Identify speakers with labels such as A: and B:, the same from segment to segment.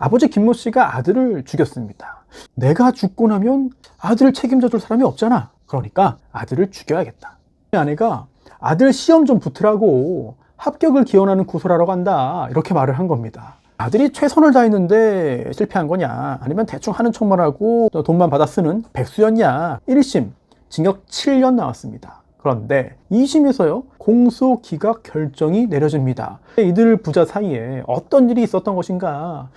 A: 아버지 김모 씨가 아들을 죽였습니다. 내가 죽고 나면 아들을 책임져 줄 사람이 없잖아. 그러니까 아들을 죽여야겠다. 아내가 아들 시험 좀 붙으라고 합격을 기원하는 구설하러 간다, 이렇게 말을 한 겁니다. 아들이 최선을 다했는데 실패한 거냐, 아니면 대충 하는 척만 하고 돈만 받아 쓰는 백수였냐. 1심 징역 7년 나왔습니다. 그런데 2심에서요 공소 기각 결정이 내려집니다. 이들 부자 사이에 어떤 일이 있었던 것인가.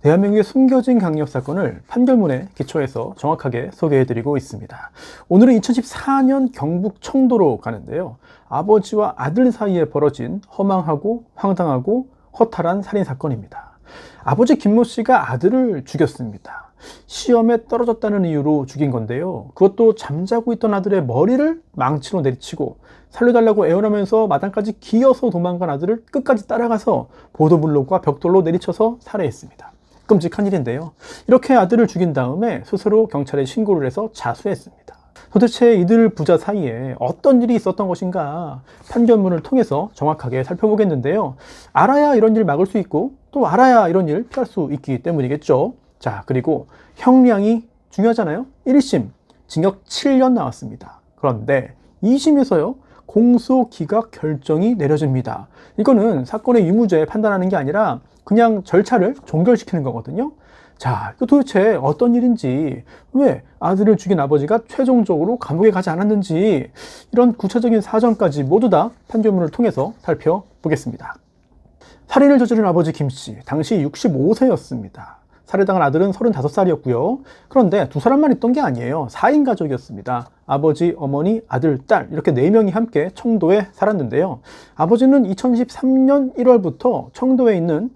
A: 대한민국의 숨겨진 강력 사건을 판결문에 기초해서 정확하게 소개해드리고 있습니다. 오늘은 2014년 경북 청도로 가는데요. 아버지와 아들 사이에 벌어진 허망하고 황당하고 허탈한 살인사건입니다. 아버지 김모 씨가 아들을 죽였습니다. 시험에 떨어졌다는 이유로 죽인 건데요. 그것도 잠자고 있던 아들의 머리를 망치로 내리치고 살려달라고 애원하면서 마당까지 기어서 도망간 아들을 끝까지 따라가서 보도블록과 벽돌로 내리쳐서 살해했습니다. 끔찍한 일인데요. 이렇게 아들을 죽인 다음에 스스로 경찰에 신고를 해서 자수했습니다. 도대체 이들 부자 사이에 어떤 일이 있었던 것인가, 판결문을 통해서 정확하게 살펴보겠는데요. 알아야 이런 일 막을 수 있고 또 알아야 이런 일 피할 수 있기 때문이겠죠. 자, 그리고 형량이 중요하잖아요. 1심 징역 7년 나왔습니다. 그런데 2심에서요 공소 기각 결정이 내려집니다. 이거는 사건의 유무죄 판단하는 게 아니라 그냥 절차를 종결시키는 거거든요. 자, 이거 도대체 어떤 일인지, 왜 아들을 죽인 아버지가 최종적으로 감옥에 가지 않았는지, 이런 구체적인 사정까지 모두 다 판결문을 통해서 살펴보겠습니다. 살인을 저지른 아버지 김 씨, 당시 65세였습니다. 살해당한 아들은 35살이었고요. 그런데 두 사람만 있던 게 아니에요. 4인 가족이었습니다. 아버지, 어머니, 아들, 딸, 이렇게 4명이 함께 청도에 살았는데요. 아버지는 2013년 1월부터 청도에 있는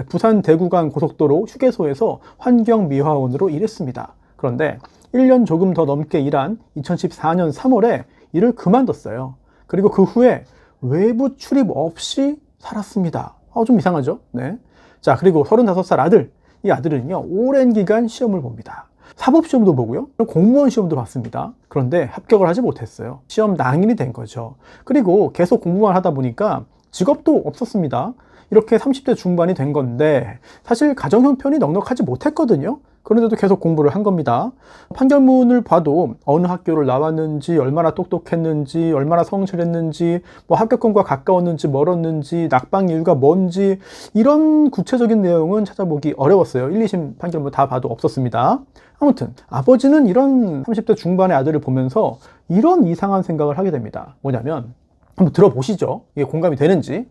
A: 부산 대구간 고속도로 휴게소에서 환경미화원으로 일했습니다. 그런데 1년 조금 더 넘게 일한 2014년 3월에 일을 그만뒀어요. 그리고 그 후에 외부 출입 없이 살았습니다. 좀 이상하죠? 네. 자, 그리고 35살 아들. 이 아들은요, 오랜 기간 시험을 봅니다. 사법시험도 보고요, 공무원 시험도 봤습니다. 그런데 합격을 하지 못했어요. 시험 낭인이 된 거죠. 그리고 계속 공부만 하다 보니까 직업도 없었습니다. 이렇게 30대 중반이 된 건데 사실 가정 형편이 넉넉하지 못했거든요. 그런데도 계속 공부를 한 겁니다. 판결문을 봐도 어느 학교를 나왔는지, 얼마나 똑똑했는지, 얼마나 성실했는지, 뭐 합격권과 가까웠는지 멀었는지, 낙방 이유가 뭔지, 이런 구체적인 내용은 찾아보기 어려웠어요. 1, 2심 판결문 다 봐도 없었습니다. 아무튼 아버지는 이런 30대 중반의 아들을 보면서 이런 이상한 생각을 하게 됩니다. 뭐냐면, 한번 들어보시죠. 이게 공감이 되는지.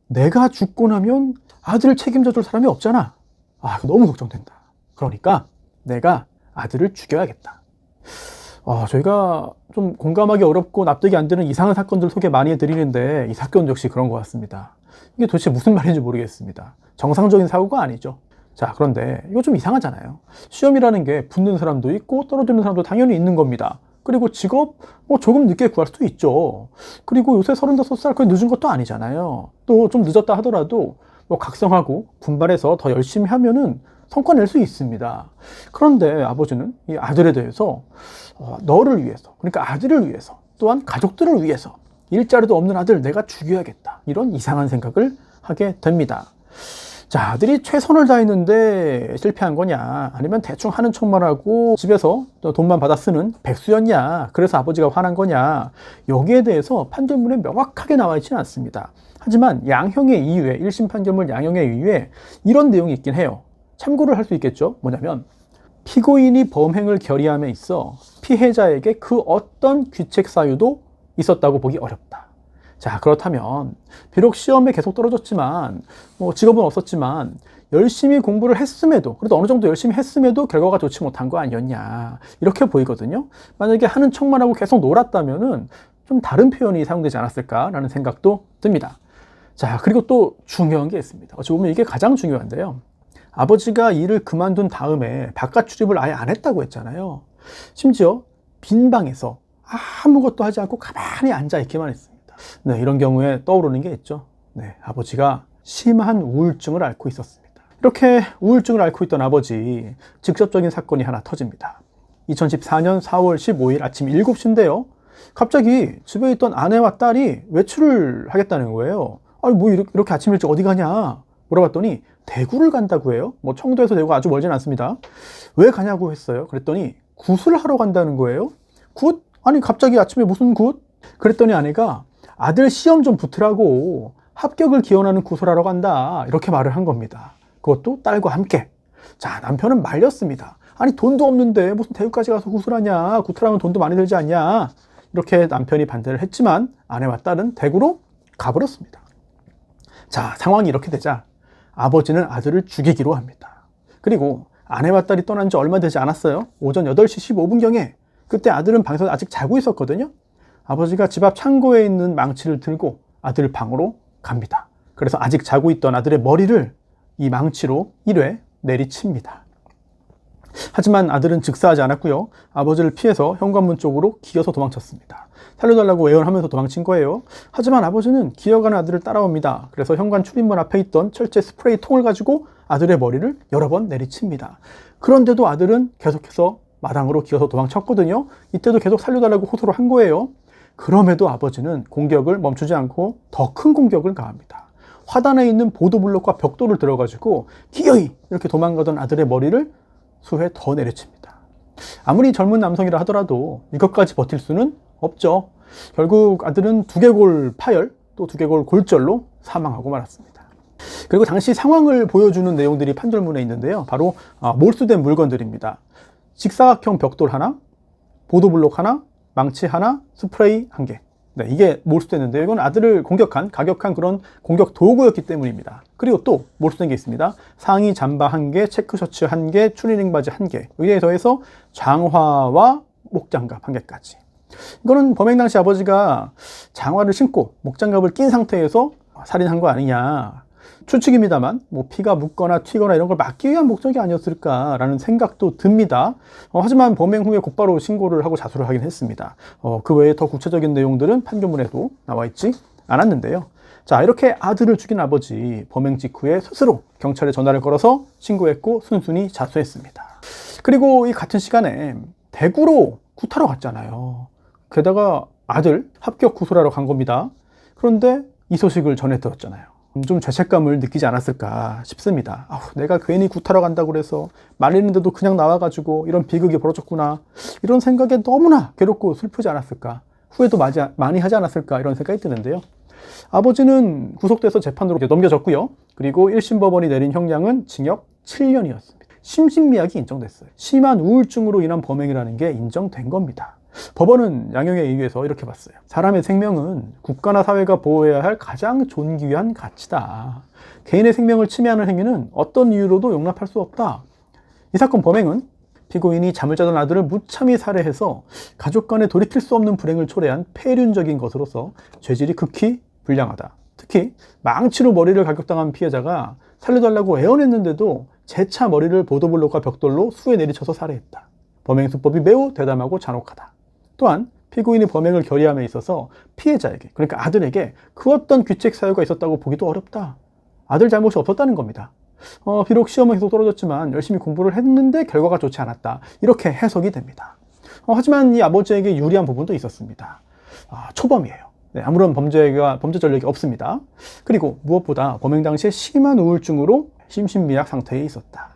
A: 내가 죽고 나면 아들을 책임져 줄 사람이 없잖아. 이거 너무 걱정된다. 그러니까 내가 아들을 죽여야겠다. 저희가 좀 공감하기 어렵고 납득이 안 되는 이상한 사건들 소개 많이 해드리는데 이 사건 역시 그런 것 같습니다. 이게 도대체 무슨 말인지 모르겠습니다. 정상적인 사고가 아니죠. 자, 그런데 이거 좀 이상하잖아요. 시험이라는 게 붙는 사람도 있고 떨어지는 사람도 당연히 있는 겁니다. 그리고 직업 조금 늦게 구할 수도 있죠. 그리고 요새 35살 그게 늦은 것도 아니잖아요. 또 좀 늦었다 하더라도 각성하고 분발해서 더 열심히 하면은 성과 낼 수 있습니다. 그런데 아버지는 이 아들에 대해서 너를 위해서, 그러니까 아들을 위해서, 또한 가족들을 위해서 일자리도 없는 아들 내가 죽여야겠다, 이런 이상한 생각을 하게 됩니다. 자, 아들이 최선을 다했는데 실패한 거냐, 아니면 대충 하는 척만 하고 집에서 돈만 받아 쓰는 백수였냐, 그래서 아버지가 화난 거냐, 여기에 대해서 판결문에 명확하게 나와 있지는 않습니다. 하지만 양형의 이유에, 1심 판결문 양형의 이유에 이런 내용이 있긴 해요. 참고를 할 수 있겠죠. 뭐냐면, 피고인이 범행을 결의함에 있어 피해자에게 그 어떤 귀책 사유도 있었다고 보기 어렵다. 자, 그렇다면 비록 시험에 계속 떨어졌지만 직업은 없었지만 열심히 공부를 했음에도, 그래도 어느 정도 열심히 했음에도 결과가 좋지 못한 거 아니었냐, 이렇게 보이거든요. 만약에 하는 척만 하고 계속 놀았다면은 좀 다른 표현이 사용되지 않았을까라는 생각도 듭니다. 자, 그리고 또 중요한 게 있습니다. 어찌 보면 이게 가장 중요한데요. 아버지가 일을 그만둔 다음에 바깥 출입을 아예 안 했다고 했잖아요. 심지어 빈 방에서 아무것도 하지 않고 가만히 앉아 있기만 했습니다. 네, 이런 경우에 떠오르는 게 있죠. 네, 아버지가 심한 우울증을 앓고 있었습니다. 이렇게 우울증을 앓고 있던 아버지, 직접적인 사건이 하나 터집니다. 2014년 4월 15일 아침 7시인데요. 갑자기 집에 있던 아내와 딸이 외출을 하겠다는 거예요. 아니, 뭐 이렇게 아침 일찍 어디 가냐? 물어봤더니 대구를 간다고 해요. 뭐 청도에서 대구가 아주 멀진 않습니다. 왜 가냐고 했어요. 그랬더니 굿을 하러 간다는 거예요. 굿? 아니 갑자기 아침에 무슨 굿? 그랬더니 아내가 아들 시험 좀 붙으라고 합격을 기원하는 굿을 하러 간다, 이렇게 말을 한 겁니다. 그것도 딸과 함께. 자, 남편은 말렸습니다. 아니 돈도 없는데 무슨 대구까지 가서 굿을 하냐, 굿을 하면 돈도 많이 들지 않냐, 이렇게 남편이 반대를 했지만 아내와 딸은 대구로 가버렸습니다. 자, 상황이 이렇게 되자 아버지는 아들을 죽이기로 합니다. 그리고 아내와 딸이 떠난 지 얼마 되지 않았어요. 오전 8시 15분경에 그때 아들은 방에서 아직 자고 있었거든요. 아버지가 집 앞 창고에 있는 망치를 들고 아들 방으로 갑니다. 그래서 아직 자고 있던 아들의 머리를 이 망치로 1회 내리칩니다. 하지만 아들은 즉사하지 않았고요. 아버지를 피해서 현관문 쪽으로 기어서 도망쳤습니다. 살려달라고 애원하면서 도망친 거예요. 하지만 아버지는 기어가는 아들을 따라옵니다. 그래서 현관 출입문 앞에 있던 철제 스프레이 통을 가지고 아들의 머리를 여러 번 내리칩니다. 그런데도 아들은 계속해서 마당으로 기어서 도망쳤거든요. 이때도 계속 살려달라고 호소를 한 거예요. 그럼에도 아버지는 공격을 멈추지 않고 더 큰 공격을 가합니다. 화단에 있는 보도블록과 벽돌을 들어가지고 기어이 이렇게 도망가던 아들의 머리를 수회 더 내려칩니다. 아무리 젊은 남성이라 하더라도 이것까지 버틸 수는 없죠. 결국 아들은 두개골 파열, 또 두개골 골절로 사망하고 말았습니다. 그리고 당시 상황을 보여주는 내용들이 판결문에 있는데요. 바로 몰수된 물건들입니다. 직사각형 벽돌 하나, 보도블록 하나, 망치 하나, 스프레이 한 개. 네, 이게 몰수됐는데요. 이건 아들을 공격한, 가격한 그런 공격 도구였기 때문입니다. 그리고 또 몰수된 게 있습니다. 상의 잠바 1개, 체크셔츠 1개, 추리닝 바지 1개. 여기에 더해서 장화와 목장갑 1개까지. 이거는 범행 당시 아버지가 장화를 신고 목장갑을 낀 상태에서 살인한 거 아니냐, 추측입니다만 뭐 피가 묻거나 튀거나 이런 걸 막기 위한 목적이 아니었을까라는 생각도 듭니다. 하지만 범행 후에 곧바로 신고를 하고 자수를 하긴 했습니다. 그 외에 더 구체적인 내용들은 판결문에도 나와 있지 않았는데요. 자, 이렇게 아들을 죽인 아버지, 범행 직후에 스스로 경찰에 전화를 걸어서 신고했고 순순히 자수했습니다. 그리고 이 같은 시간에 대구로 굿하러 갔잖아요. 게다가 아들 합격 구술하러 간 겁니다. 그런데 이 소식을 전해 들었잖아요. 좀 죄책감을 느끼지 않았을까 싶습니다. 내가 괜히 굿하러 간다고 그래서 말리는데도 그냥 나와가지고 이런 비극이 벌어졌구나, 이런 생각에 너무나 괴롭고 슬프지 않았을까, 후회도 많이 하지 않았을까, 이런 생각이 드는데요. 아버지는 구속돼서 재판으로 넘겨졌고요. 그리고 1심 법원이 내린 형량은 징역 7년이었습니다. 심신미약이 인정됐어요. 심한 우울증으로 인한 범행이라는 게 인정된 겁니다. 법원은 양형에 의해서 이렇게 봤어요. 사람의 생명은 국가나 사회가 보호해야 할 가장 존귀한 가치다. 개인의 생명을 침해하는 행위는 어떤 이유로도 용납할 수 없다. 이 사건 범행은 피고인이 잠을 자던 아들을 무참히 살해해서 가족 간에 돌이킬 수 없는 불행을 초래한 폐륜적인 것으로서 죄질이 극히 불량하다. 특히 망치로 머리를 갈격당한 피해자가 살려달라고 애원했는데도 재차 머리를 보도블록과 벽돌로 수에 내리쳐서 살해했다. 범행 수법이 매우 대담하고 잔혹하다. 또한 피고인이 범행을 결의함에 있어서 피해자에게, 그러니까 아들에게 그 어떤 귀책 사유가 있었다고 보기도 어렵다. 아들 잘못이 없었다는 겁니다. 비록 시험은 계속 떨어졌지만 열심히 공부를 했는데 결과가 좋지 않았다, 이렇게 해석이 됩니다. 하지만 이 아버지에게 유리한 부분도 있었습니다. 초범이에요. 네, 아무런 범죄 전력이 없습니다. 그리고 무엇보다 범행 당시에 심한 우울증으로 심신미약 상태에 있었다.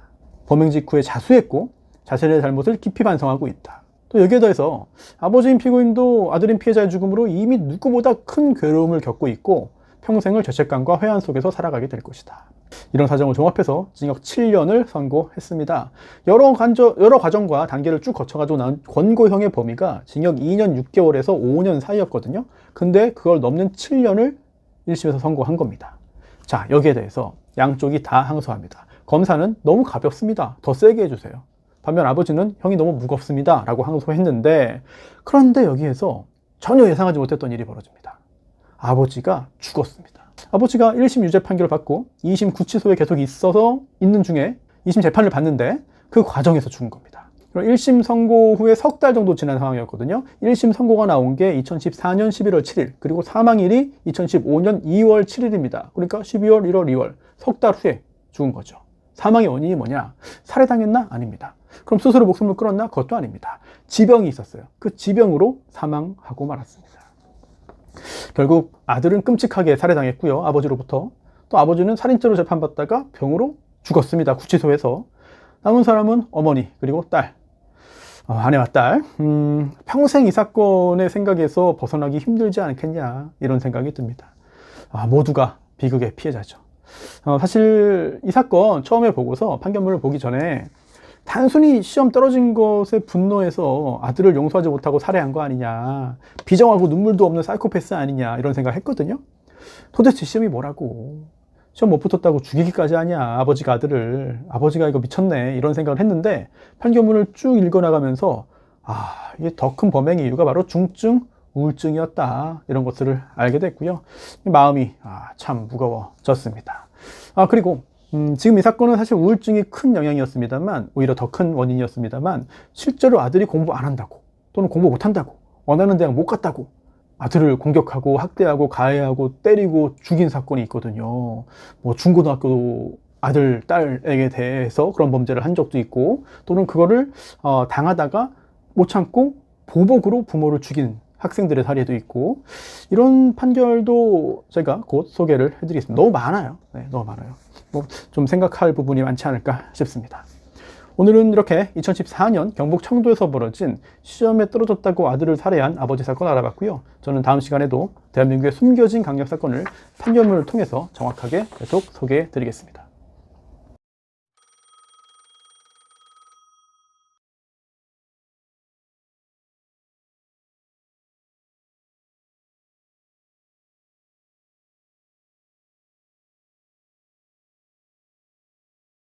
A: 범행 직후에 자수했고 자신의 잘못을 깊이 반성하고 있다. 또 여기에 더해서 아버지인 피고인도 아들인 피해자의 죽음으로 이미 누구보다 큰 괴로움을 겪고 있고 평생을 죄책감과 회한 속에서 살아가게 될 것이다. 이런 사정을 종합해서 징역 7년을 선고했습니다. 여러 과정과 단계를 쭉 거쳐가지고 나온 권고형의 범위가 징역 2년 6개월에서 5년 사이였거든요. 근데 그걸 넘는 7년을 1심에서 선고한 겁니다. 자, 여기에 대해서 양쪽이 다 항소합니다. 검사는 너무 가볍습니다, 더 세게 해주세요. 반면 아버지는 형이 너무 무겁습니다 라고 항소했는데, 그런데 여기에서 전혀 예상하지 못했던 일이 벌어집니다. 아버지가 죽었습니다. 아버지가 1심 유죄 판결을 받고 2심 구치소에 계속 있는 중에 2심 재판을 받는데 그 과정에서 죽은 겁니다. 1심 선고 후에 석 달 정도 지난 상황이었거든요. 1심 선고가 나온 게 2014년 11월 7일, 그리고 사망일이 2015년 2월 7일입니다. 그러니까 12월, 1월, 2월 석 달 후에 죽은 거죠. 사망의 원인이 뭐냐? 살해당했나? 아닙니다. 그럼 스스로 목숨을 끊었나? 그것도 아닙니다. 지병이 있었어요. 그 지병으로 사망하고 말았습니다. 결국 아들은 끔찍하게 살해당했고요, 아버지로부터. 또 아버지는 살인죄로 재판받다가 병으로 죽었습니다. 구치소에서. 남은 사람은 어머니 그리고 딸, 아내와 딸. 평생 이 사건의 생각에서 벗어나기 힘들지 않겠냐 이런 생각이 듭니다. 모두가 비극의 피해자죠. 사실 이 사건 처음에 보고서 판결문을 보기 전에 단순히 시험 떨어진 것에 분노해서 아들을 용서하지 못하고 살해한 거 아니냐, 비정하고 눈물도 없는 사이코패스 아니냐 이런 생각 했거든요. 도대체 시험이 뭐라고, 시험 못 붙었다고 죽이기까지 하냐, 아버지가 아들을, 아버지가 이거 미쳤네 이런 생각을 했는데 판결문을 쭉 읽어나가면서 이게 더 큰 범행의 이유가 바로 중증 우울증이었다 이런 것들을 알게 됐고요. 마음이 참 무거워졌습니다. 그리고 지금 이 사건은 사실 우울증이 큰 영향이었습니다만, 오히려 더 큰 원인이었습니다만, 실제로 아들이 공부 안 한다고 또는 공부 못 한다고 원하는 대학 못 갔다고 아들을 공격하고 학대하고 가해하고 때리고 죽인 사건이 있거든요. 뭐 중고등학교도 아들, 딸에게 대해서 그런 범죄를 한 적도 있고, 또는 그거를 당하다가 못 참고 보복으로 부모를 죽인 학생들의 사례도 있고, 이런 판결도 제가 곧 소개를 해드리겠습니다. 너무 많아요. 네, 너무 많아요. 좀 생각할 부분이 많지 않을까 싶습니다. 오늘은 이렇게 2014년 경북 청도에서 벌어진 시험에 떨어졌다고 아들을 살해한 아버지 사건 알아봤고요. 저는 다음 시간에도 대한민국의 숨겨진 강력 사건을 판결문을 통해서 정확하게 계속 소개해 드리겠습니다.